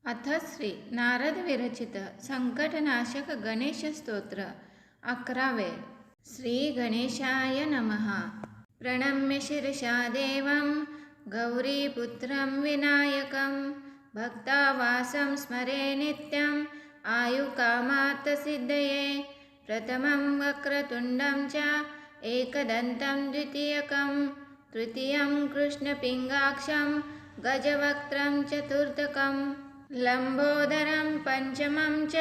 अथ श्री नारद विरचित संकटनाशक गणेश स्तोत्र 11. श्री गणेशाय नमः. प्रणम्य शिरसा देवं गौरीपुत्रं विनायकं भक्तावासं स्मरे नित्यं आयुकामार्थसिद्धये. प्रथमं वक्रतुण्डं च एकदन्तं द्वितीयकं तृतीयं कृष्णपिङ्गाक्षं गजवक्त्रं चतुर्थकं लंबोदरं पंचमं च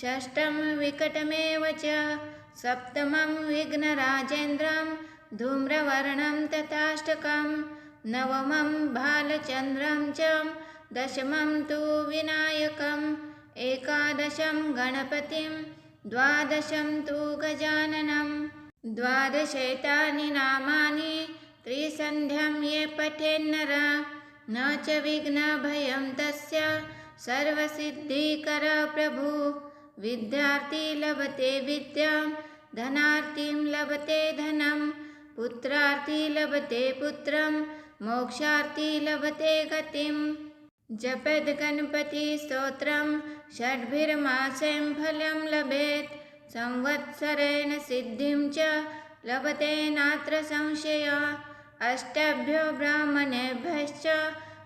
षष्ठं विकटमेव च सप्तमं विघ्नराजेन्द्रं धूम्रवर्णं तथाष्टकं नवमं भालचन्द्रं च दशमं तु विनायकम् एकादशं गणपतिं द्वादशं तु गजाननं. द्वादशैतानि नामानि त्रिसन्ध्यं ये पठेन्नरा न च विघ्नभयं तस्य सर्वसिद्धिकर प्रभु. विद्यार्थी लभते विद्यां धनार्थीं लभते धनं पुत्रार्थी लभते पुत्रं मोक्षार्थी लभते गतिं. जपेद् गणपति स्तोत्रं षड्भिर्मासेन फलं लभेत् संवत्सरेण सिद्धिं च लभते नात्र संशयः. अष्टाभ्यो ब्राह्मणेभ्यश्च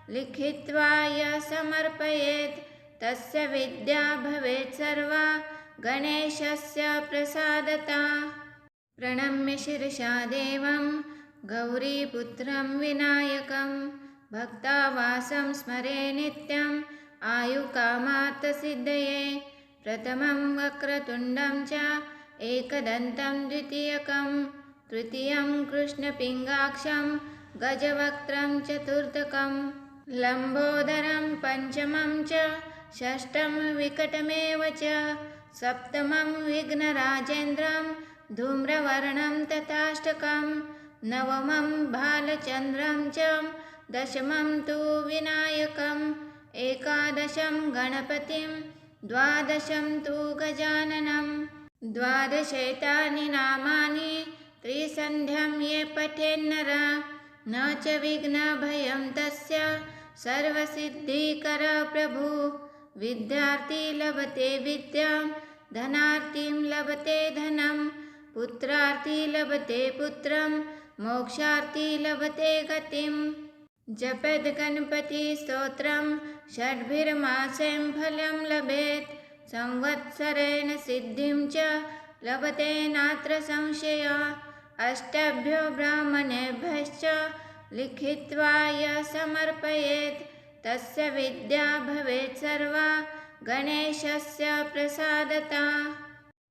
लिखित्वा य समर्पयेत् तस्य विद्या भवेत् सर्वा गणेशस्य प्रसादता. प्रणम्य शिरसा देवं गौरीपुत्रं विनायकं भक्तावासं स्मरे नित्यं आयुकामार्थसिद्धये. प्रथमं वक्रतुण्डं च एकदन्तं द्वितीयकं तृतीयं कृष्णपिङ्गाक्षं गजवक्त्रं चतुर्थकं लंबोदरं पंचमं च षष्ठं विकटमेव च सप्तमं विघ्नराजेन्द्रं धूम्रवर्णं तथाष्टकं नवमं भालचन्द्रं च दशमं तु विनायकम् एकादशं गणपतिं द्वादशं तु गजाननं. द्वादशैतानि नामानि त्रिसन्ध्यं ये पठेन्नरा न च विघ्नभयं तस्य सर्वसिद्धिकर प्रभु. विद्यार्थी लभते विद्यां धनार्थीं लभते धनं पुत्रार्थी लभते पुत्रं मोक्षार्थी लभते गतिं. जपेद् गणपति स्तोत्रं षड्भिर्मासेन फलं लभेत् संवत्सरेण सिद्धिं च लभते नात्र संशयः. अष्टाभ्यो ब्राह्मणेभ्यश्च लिखित्वा य समर्पयेत् तस्य विद्या भवेत् सर्वा गणेशस्य प्रसादता.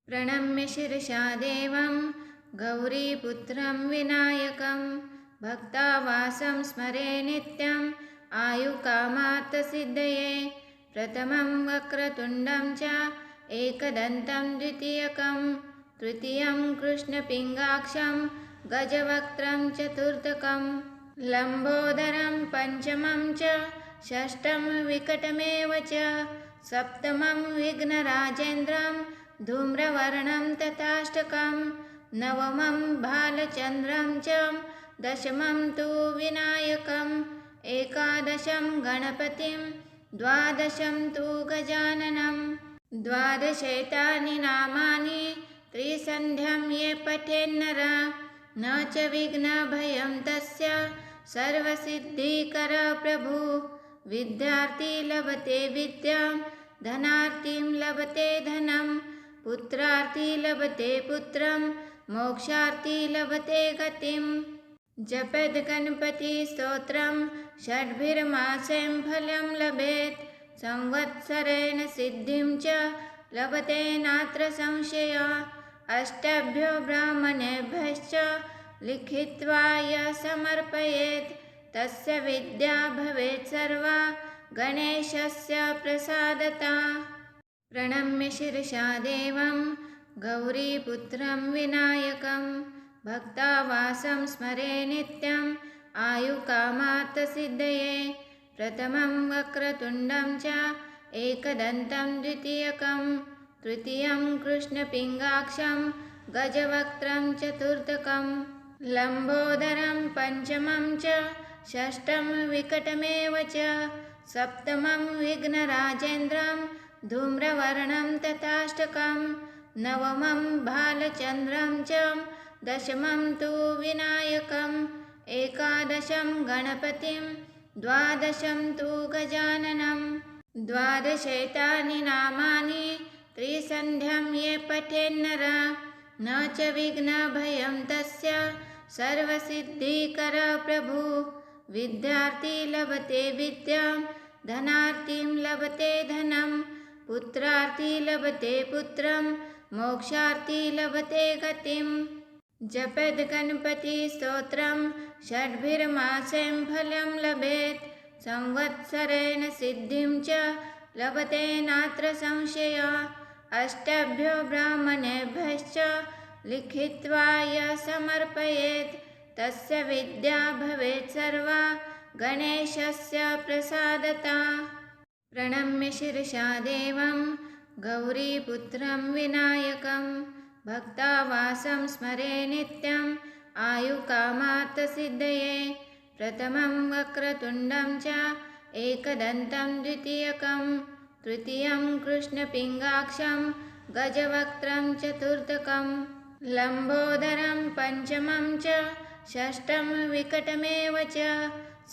प्रणम्य शिरसा देवं गौरीपुत्रं विनायकं भक्तावासं स्मरे नित्यं आयुकामार्थसिद्धये. प्रथमं वक्रतुण्डं च एकदन्तं द्वितीयकं तृतीयं कृष्णपिङ्गाक्षं गजवक्त्रं चतुर्थकं लंबोदरं पंचमं च षष्ठं विकटमेव च सप्तमं विघ्नराजेन्द्रं धूम्रवर्णं तथाष्टकं नवमं भालचन्द्रं च दशमं तु विनायकम् एकादशं गणपतिं द्वादशं तु गजाननं. द्वादशैतानि नामानि त्रिसन्ध्यं ये पठेन्नरा न च विघ्नभयं तस्य सर्वसिद्धिकर प्रभु. विद्यार्थी लभते विद्यां धनार्थीं लभते धनं पुत्रार्थी लभते पुत्रं मोक्षार्थी लभते गतिं. जपेद् गणपति स्तोत्रं षड्भिर्मासेन फलं लभेत् संवत्सरेण सिद्धिं च लभते नात्र संशयः. अष्टाभ्यो ब्राह्मणेभ्यश्च लिखित्वा य समर्पयेत् तस्य विद्या भवेत् सर्वा गणेशस्य प्रसादता. प्रणम्य शिरसा देवं गौरीपुत्रं विनायकं भक्तावासं स्मरे नित्यं आयुकामार्थसिद्धये. प्रथमं वक्रतुण्डं च एकदन्तं द्वितीयकं तृतीयं कृष्णपिङ्गाक्षं गजवक्त्रं चतुर्थकं लंबोदरं पंचमं च षष्ठं विकटमेव च सप्तमं विघ्नराजेन्द्रं धूम्रवर्णं तथाष्टकं नवमं बालचन्द्रं च दशमं तु विनायकम् एकादशं गणपतिं द्वादशं तु गजाननं द्वादशैतानि नामानि त्रिसन्ध्यं ये पठेन्नरः न च विघ्नभयं तस्य सर्वसिद्धिकर प्रभु विद्यार्थी लभते विद्यां धनार्थीं लभते धनं पुत्रार्थी लभते पुत्रं मोक्षार्थी लभते गतिं जपेद् गणपति स्तोत्रं षड्भिर्मासेन फलं लभेत् संवत्सरेण सिद्धिं च लभते नात्र संशयः अष्टभ्यो ब्राह्मणेभ्यश्च लिखित्वा यः समर्पयेत् तस्य विद्या भवेत् सर्वा गणेशस्य प्रसादतः प्रणम्य शिरसा देवं गौरीपुत्रं विनायकं भक्तावासं स्मरे नित्यम् आयुकामार्थसिद्धये प्रथमं वक्रतुण्डं च एकदन्तं द्वितीयकं तृतीयं कृष्णपिङ्गाक्षं गजवक्त्रं चतुर्थकं लम्बोदरं पञ्चमं च षष्ठं विकटमेव च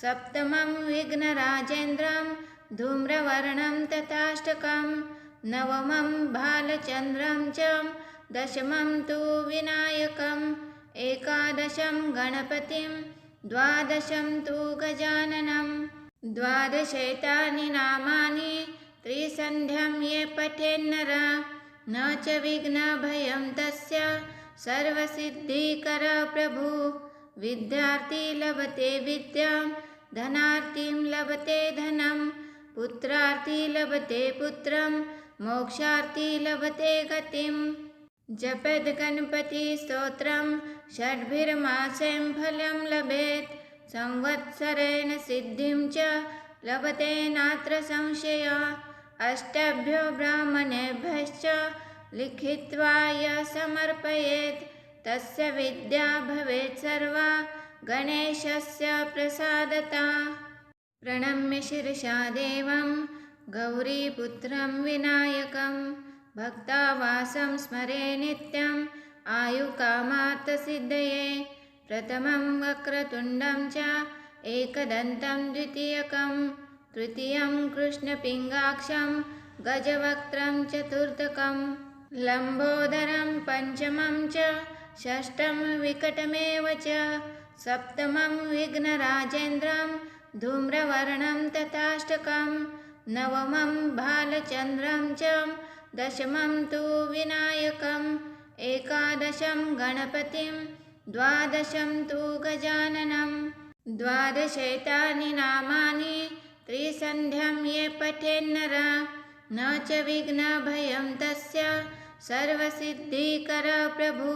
सप्तमं विघ्नराजेन्द्रं धूम्रवर्णं तथाष्टकं नवमं बालचन्द्रं च दशमं तु विनायकम् एकादशं गणपतिं द्वादशं तु गजाननं द्वादशैतानि नामानि त्रिसन्ध्यं ये पठेन्नरः न च विघ्नभयं तस्य सर्वसिद्धिकर प्रभु विद्यार्थी लभते विद्यां धनार्थीं लभते धनं पुत्रार्थी लभते पुत्रं मोक्षार्थी लभते गतिं जपेद् गणपति स्तोत्रं षड्भिर्मासेन फलं लभेत् संवत्सरेण सिद्धिं च लभते नात्र संशयः अष्टभ्यो ब्राह्मणेभ्यश्च लिखित्वा यः समर्पयेत् तस्य विद्या भवेत् सर्वा गणेशस्य प्रसादतः प्रणम्य शिरसा देवं गौरीपुत्रं विनायकं भक्तावासं स्मरे नित्यम् आयुकामार्थसिद्धये प्रथमं वक्रतुण्डं च एकदन्तं द्वितीयकं तृतीयं कृष्णपिङ्गाक्षं गजवक्त्रं चतुर्थकं लम्बोदरं पञ्चमं च षष्ठं विकटमेव च सप्तमं विघ्नराजेन्द्रं धूम्रवर्णं तथाष्टकं नवमं बालचन्द्रं च दशमं तु विनायकम् एकादशं गणपतिं द्वादशं तु गजाननं द्वादशैतानि नामानि त्रिसन्ध्यं ये पठेन्नरः न च विघ्नभयं तस्य सर्वसिद्धिकर प्रभु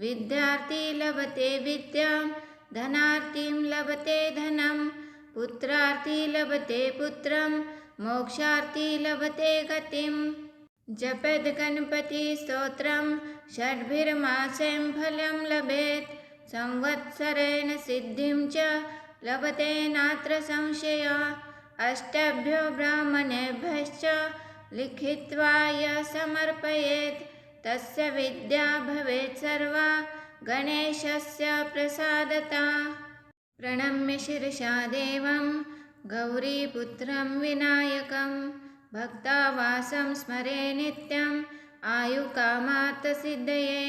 विद्यार्थी लभते विद्यां धनार्थीं लभते धनं पुत्रार्थी लभते पुत्रं मोक्षार्थी लभते गतिं जपेद् गणपति स्तोत्रं षड्भिर्मासेन फलं लभेत् संवत्सरेण सिद्धिं च लभते नात्र संशयः अष्टभ्यो ब्राह्मणेभ्यश्च लिखित्वा यः समर्पयेत् तस्य विद्या भवेत् सर्वा गणेशस्य प्रसादतः प्रणम्य शिरसा देवं गौरीपुत्रं विनायकं भक्तावासं स्मरे नित्यम् आयुकामार्थसिद्धये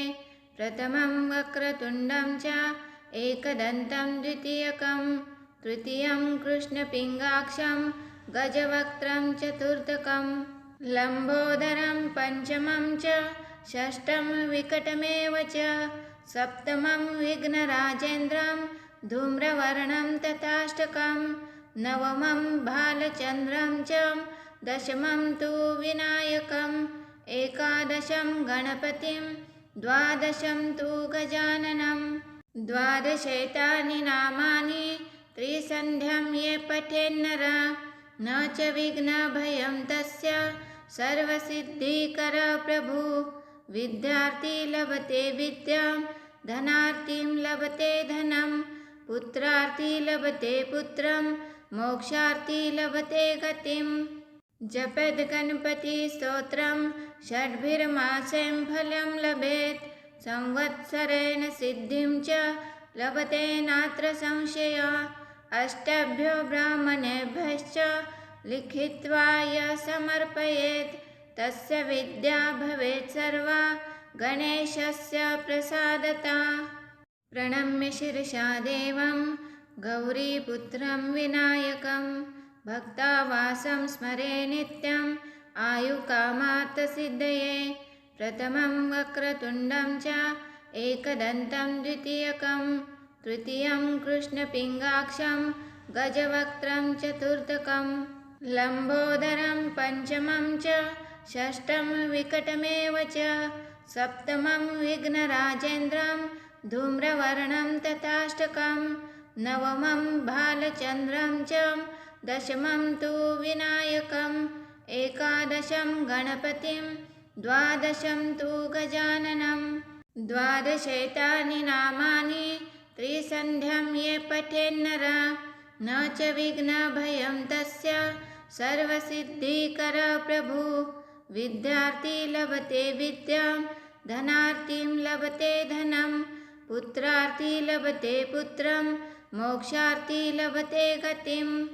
प्रथमं वक्रतुण्डं च एकदन्तं द्वितीयकं तृतीयं कृष्णपिङ्गाक्षं गजवक्त्रं चतुर्थकं लम्बोदरं पञ्चमं च षष्ठं विकटमेव च सप्तमं विघ्नराजेन्द्रं धूम्रवर्णं तथाष्टकं नवमं बालचन्द्रं च दशमं तु विनायकम् एकादशं गणपतिं द्वादशं तु गजाननं द्वादशैतानि नामानि त्रिसन्ध्यं ये पठेन्नरः न च विघ्नभयं तस्य सर्वसिद्धिकर प्रभु विद्यार्थी लभते विद्यां धनार्थीं लभते धनं पुत्रार्थी लभते पुत्रं मोक्षार्थी लभते गतिम्। जपेद् गणपतिस्तोत्रं षड्भिर्मासेन फलं लभेत्। संवत्सरेण सिद्धिं च लभते नात्र संशयः। अष्टभ्यो ब्राह्मणेभ्यश्च लिखित्वा यः समर्पयेत् तस्य विद्या भवेत् सर्वा गणेशस्य प्रसादतः। प्रणम्य शिरसा देवं गौरीपुत्रं विनायकं भक्तावासं स्मरे नित्यम् आयुकामार्थसिद्धये। प्रथमं वक्रतुण्डं च एकदन्तं द्वितीयकं तृतीयं कृष्णपिङ्गाक्षं गजवक्त्रं चतुर्थकं लम्बोदरं पञ्चमं च षष्ठं विकटमेव च सप्तमं विघ्नराजेन्द्रं धूम्रवर्णं तथाष्टकं नवमं भालचन्द्रं च दशमं तु विनायकम् एकादशं गणपतिं द्वादशं तु गजाननं। द्वादशैतानि नामानि त्रिसन्ध्यं ये पठेन्नरः न च विघ्नभयं तस्य सर्वसिद्धिकरः प्रभुः। विद्यार्थी लभते विद्यां धनार्थीं लभते धनं पुत्रार्थी लभते पुत्रं मोक्षार्थी लभते गतिम्।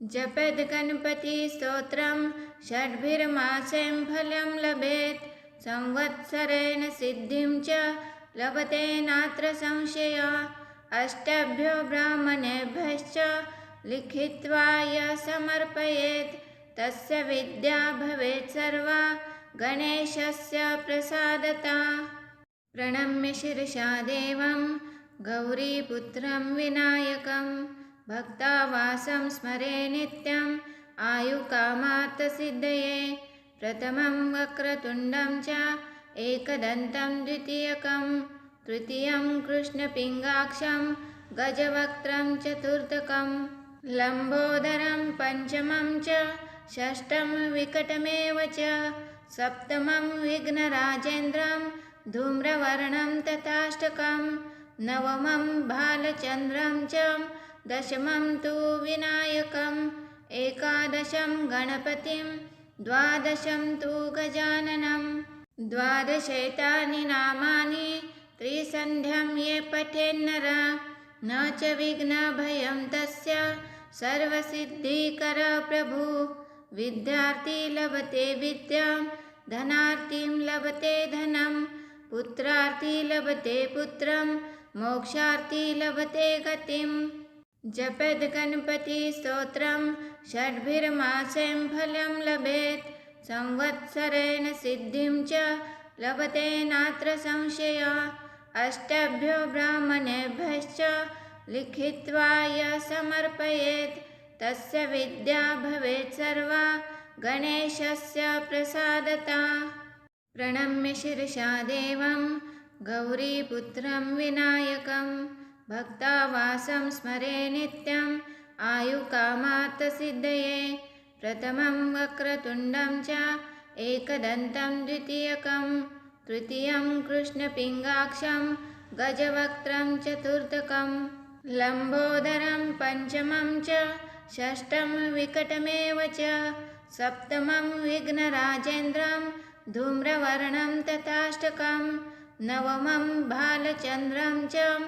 जपेद् गणपतिस्तोत्रं षड्भिर्मासेन फलं लभेत्। संवत्सरेण सिद्धिं च लभते नात्र संशयः। अष्टभ्यो ब्राह्मणेभ्यश्च लिखित्वा यः समर्पयेत् तस्य विद्या भवेत् सर्वा गणेशस्य प्रसादतः। प्रणम्य शिरसा देवं गौरीपुत्रं विनायकं भक्तावासं स्मरे नित्यम् आयुकामार्थसिद्धये। प्रथमं वक्रतुण्डं च एकदन्तं द्वितीयकं तृतीयं कृष्णपिङ्गाक्षं गजवक्त्रं चतुर्थकं लम्बोदरं पञ्चमं च षष्ठं विकटमेव च सप्तमं विघ्नराजेन्द्रं धूम्रवर्णं तथाष्टकं नवमं भालचन्द्रं च दशमं तु विनायकम् एकादशं गणपतिं द्वादशं तु गजाननं। द्वादशैतानि नामानि त्रिसन्ध्यं ये पठेन्नरः न च विघ्नभयं तस्य सर्वसिद्धिकरः प्रभुः। विद्यार्थी लभते विद्यां धनार्थीं लभते धनं पुत्रार्थी लभते पुत्रं मोक्षार्थी लभते गतिम्। जपेद् गणपतिस्तोत्रं षड्भिर्मासेन फलं लभेत्। संवत्सरेण सिद्धिं च लभते नात्र संशयः। अष्टभ्यो ब्राह्मणेभ्यश्च लिखित्वा यः समर्पयेत् तस्य विद्या भवेत् सर्वा गणेशस्य प्रसादतः। प्रणम्य शिरसा देवं गौरीपुत्रं विनायकं भक्तावासं स्मरे नित्यम् आयुकामार्थसिद्धये। प्रथमं वक्रतुण्डं च एकदन्तं द्वितीयकं तृतीयं कृष्णपिङ्गाक्षं गजवक्त्रं चतुर्थकं लम्बोदरं पञ्चमं च षष्ठं विकटमेव च सप्तमं विघ्नराजेन्द्रं धूम्रवर्णं तथाष्टकं नवमं भालचन्द्रं च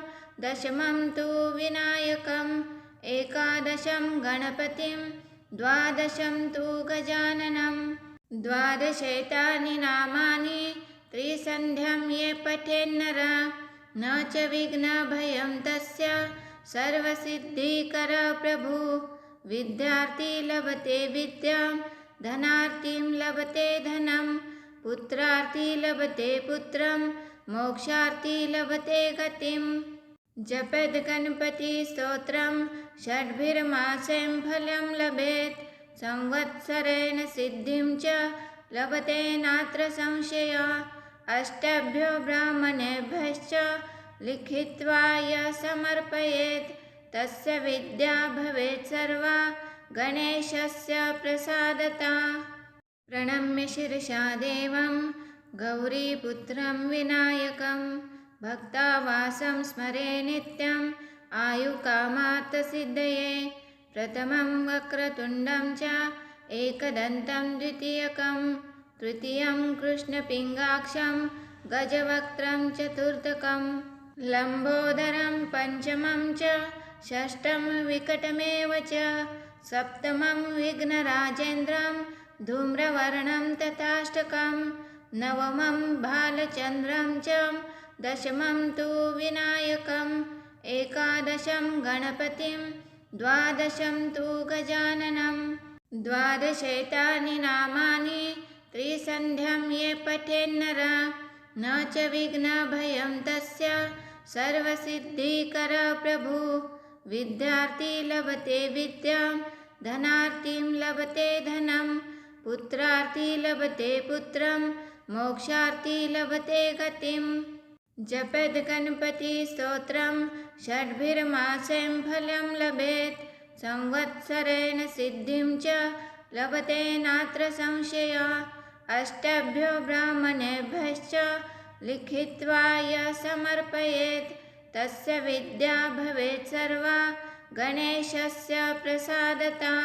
दशमं तु विनायकम् एकादशं गणपतिं द्वादशं तु गजाननं। द्वादशैतानि नामानि त्रिसन्ध्यं ये पठेन्नरः न च विघ्नभयं तस्य सर्वसिद्धिकरः प्रभुः। विद्यार्थी लभते विद्यां धनार्थीं लभते धनं पुत्रार्थी लभते पुत्रं मोक्षार्थी लभते गतिम्। जपेद् गणपतिस्तोत्रं षड्भिर्मासेन फलं लभेत्। संवत्सरेण सिद्धिं च लभते नात्र संशयः। अष्टभ्यो ब्राह्मणेभ्यश्च लिखित्वा यः समर्पयेत् तस्य विद्या भवेत् सर्वा गणेशस्य प्रसादतः। प्रणम्य शिरसा देवं गौरीपुत्रं विनायकं भक्तावासं स्मरे नित्यम् आयुकामार्थसिद्धये। प्रथमं वक्रतुण्डं च एकदन्तं द्वितीयकं तृतीयं कृष्णपिङ्गाक्षं गजवक्त्रं चतुर्थकं लम्बोदरं पञ्चमं च षष्ठं विकटमेव च सप्तमं विघ्नराजेन्द्रं धूम्रवर्णं तथाष्टकं नवमं बालचन्द्रं च दशमं तु विनायकम् एकादशं गणपतिं द्वादशं तु गजाननं द्वादशैतानि नामानि त्रिसन्ध्यं ये पठेन्नर न च विघ्नभयं तस्य सर्वसिद्धिकर प्रभु विद्यार्थी लभते विद्यां धनार्थीं लभते धनं पुत्रार्थी लभते पुत्रं मोक्षार्थी लभते गतिं जपेद् गणपति स्तोत्रं षड्भिर्मासेन फलं लभेत् संवत्सरेण सिद्धिं च लभते नात्र संशयः अष्टभ्यो ब्राह्मणेभ्यश्च लिखित्वा यः समर्पयेत् तस्य विद्या भवेत् सर्वा गणेशस्य प्रसादतः।